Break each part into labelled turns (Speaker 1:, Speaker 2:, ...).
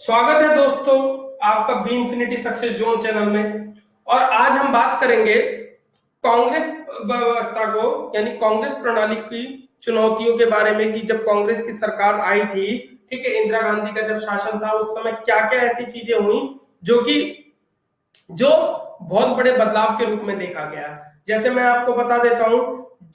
Speaker 1: स्वागत है दोस्तों आपका B infinity success zone channel में। और आज हम बात करेंगे कांग्रेस व्यवस्था को यानी कांग्रेस प्रणाली की चुनौतियों के बारे में कि जब कांग्रेस की सरकार आई थी, ठीक है, इंदिरा गांधी का जब शासन था उस समय क्या क्या ऐसी चीजें हुई जो बहुत बड़े बदलाव के रूप में देखा गया। जैसे मैं आपको बता देता हूं,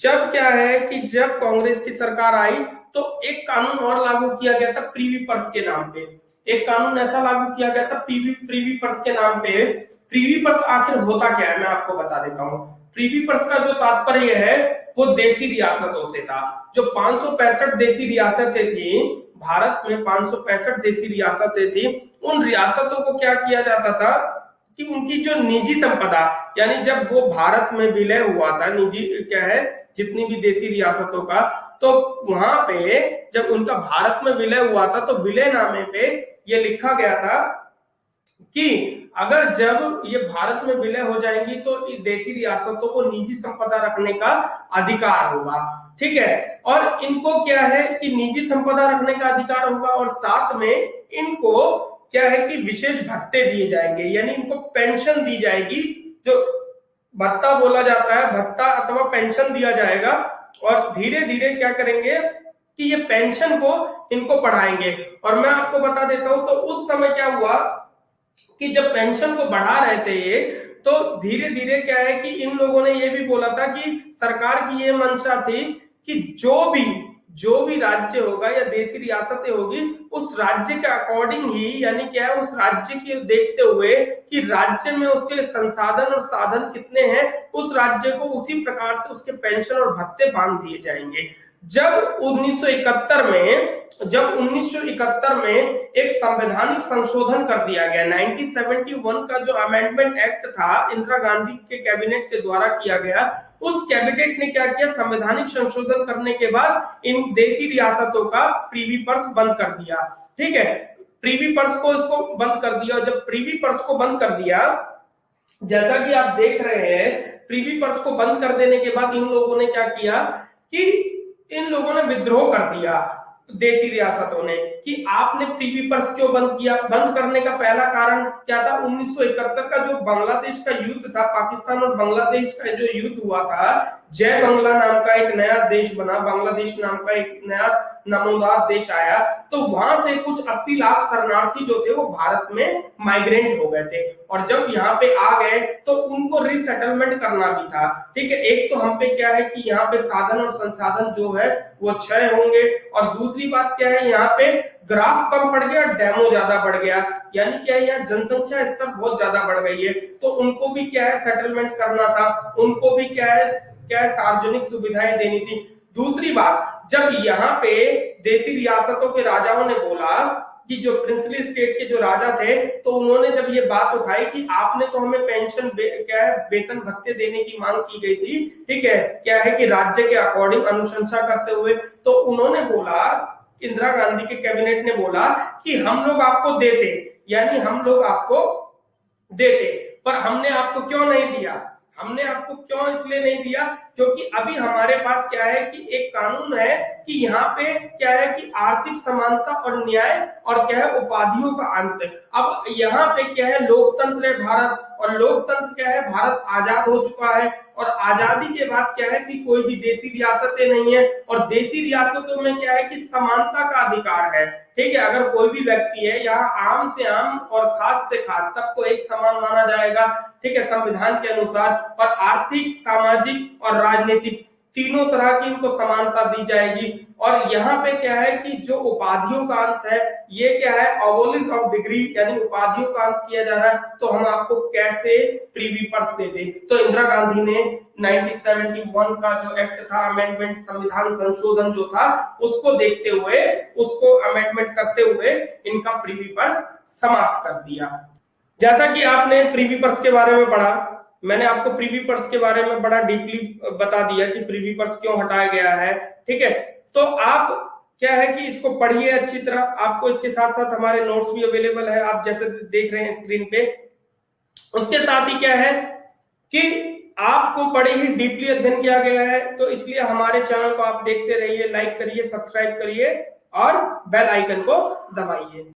Speaker 1: जब क्या है कि जब कांग्रेस की सरकार आई तो एक कानून और लागू किया गया था प्रीवी पर्स के नाम पे। एक कानून ऐसा लागू किया गया था प्रीवी पर्स के नाम पे। प्रीवी पर्स आखिर होता क्या है मैं आपको बता देता हूँ। प्रीवी पर्स का जो तात्पर्य है वो देसी रियासतों से था। जो 565 देसी रियासतें थी भारत में, 565 देसी रियासतें थी, उन रियासतों को क्या किया जाता था कि उनकी जो निजी संपदा, यानी जब वो भारत में विलय हुआ था, निजी क्या है जितनी भी देसी रियासतों का, तो वहां पे जब उनका भारत में विलय हुआ था तो विलयनामे पे ये लिखा गया था कि अगर जब ये भारत में विलय हो जाएंगी तो देसी रियासतों को निजी संपदा रखने का अधिकार होगा। ठीक है, और इनको क्या है कि निजी संपदा रखने का अधिकार होगा और साथ में इनको क्या है कि विशेष भत्ते दिए जाएंगे, यानी इनको पेंशन दी जाएगी। जो भत्ता बोला जाता है, भत्ता अथवा पेंशन दिया जाएगा। और धीरे धीरे क्या करेंगे कि ये पेंशन को इनको बढ़ाएंगे। और मैं आपको बता देता हूं तो उस समय क्या हुआ कि जब पेंशन को बढ़ा रहे थे ये, तो धीरे धीरे क्या है कि इन लोगों ने ये भी बोला था कि सरकार की ये मंशा थी कि जो भी राज्य होगा या देसी रियासतें होगी उस राज्य के अकॉर्डिंग ही, यानी क्या है उस राज्य के देखते हुए कि राज्य में उसके संसाधन और साधन कितने हैं, उस राज्य को उसी प्रकार से उसके पेंशन और भत्ते बांध दिए जाएंगे। जब 1971 में एक संवैधानिक संशोधन कर दिया गया, 1971 का जो अमेंडमेंट एक्ट था इंदिरा गांधी के कैबिनेट के द्वारा किया गया, उस कैबिनेट ने क्या किया, संवैधानिक संशोधन करने के बाद इन देसी रियासतों का प्रीवी पर्स बंद कर दिया। ठीक है, प्रीवी पर्स को इसको बंद कर दिया। जब प्रीवी पर्स को बंद कर दिया, जैसा कि आप देख रहे हैं, प्रीवी पर्स को बंद कर देने के बाद इन लोगों ने क्या किया कि इन लोगों ने विद्रोह कर दिया, देसी रियासतों ने, कि आपने प्रीवी पर्स क्यों बंद किया। बंद करने का पहला कारण क्या था, 1971 का जो बांग्लादेश का युद्ध था, पाकिस्तान और बांग्लादेश का जो युद्ध हुआ था, जय बांग्ला नाम का एक नया देश बना, बांग्लादेश नाम का एक नया नमोदार देश आया, तो वहां से कुछ 80 लाख शरणार्थी जो थे वो भारत में माइग्रेंट हो गए थे। और जब यहाँ पे आ गए तो उनको रिसेटलमेंट करना भी था। ठीक है, एक तो हम पे क्या है कि यहाँ पे साधन और संसाधन जो है वो क्षय होंगे, और दूसरी बात क्या है, यहाँ पे ग्राफ कम पड़ गया, डेमो ज्यादा बढ़ गया, यानी क्या है यहाँ जनसंख्या स्तर बहुत ज्यादा बढ़ गई है, तो उनको भी क्या है सेटलमेंट करना था, उनको भी क्या है सार्वजनिक सुविधाएं देनी थी। दूसरी बात, जब यहाँ पे देसी रियासतों के राजाओं ने बोला कि जो प्रिंसली स्टेट के जो राजा थे, तो उन्होंने जब ये बात उठाई कि आपने तो हमें पेंशन क्या है वेतन भत्ते देने की मांग की गई थी, ठीक है, क्या है कि राज्य के अकॉर्डिंग अनुशंसा करते हुए, तो उन्होंने बोला, इंदिरा गांधी के कैबिनेट ने बोला कि हम लोग आपको देते, यानी हम लोग आपको देते, पर हमने आपको क्यों नहीं दिया। हमने आपको क्यों इसलिए नहीं दिया क्योंकि अभी हमारे पास क्या है कि एक कानून है कि यहाँ पे क्या है कि आर्थिक समानता और न्याय और क्या है उपाधियों का अंत। अब यहाँ पे क्या है लोकतंत्र है भारत, और लोकतंत्र क्या है भारत आजाद हो चुका है, और आजादी के बाद क्या है कि कोई भी देसी रियासतें नहीं है, और देसी रियासतों में क्या है कि समानता का अधिकार है। ठीक है, अगर कोई भी व्यक्ति है यहाँ आम से आम और खास से खास सबको एक समान माना जाएगा, ठीक है, संविधान के अनुसार, और आर्थिक, सामाजिक और राजनीतिक तीनों तरह की इनको समानता दी जाएगी। और यहाँ पे क्या है कि जो उपाधियों का अंत है, ये क्या है अबोलिश ऑफ डिग्री, यानी उपाधियों का अंत किया जा रहा है, तो हम आपको कैसे प्रीवी पर्स दे दे। तो इंदिरा गांधी ने 1971 का जो एक्ट था, अमेंडमेंट संविधान संशोधन जो था, उसको देखते हुए, उसको अमेंडमेंट करते हुए इनका प्रीवी पर्स समाप्त कर दिया। जैसा कि आपने प्रीवी पर्स के बारे में पढ़ा, मैंने आपको प्रीवी पर्स के बारे में बड़ा डीपली बता दिया कि प्रीवी पर्स क्यों हटाया गया है। ठीक है, तो आप क्या है कि इसको पढ़िए अच्छी तरह। आपको इसके साथ साथ हमारे नोट्स भी अवेलेबल है, आप जैसे देख रहे हैं स्क्रीन पे। उसके साथ ही क्या है कि आपको बड़े ही डीपली अध्ययन किया गया है, तो इसलिए हमारे चैनल को आप देखते रहिए, लाइक करिए, सब्सक्राइब करिए और बेल आइकन को दबाइए।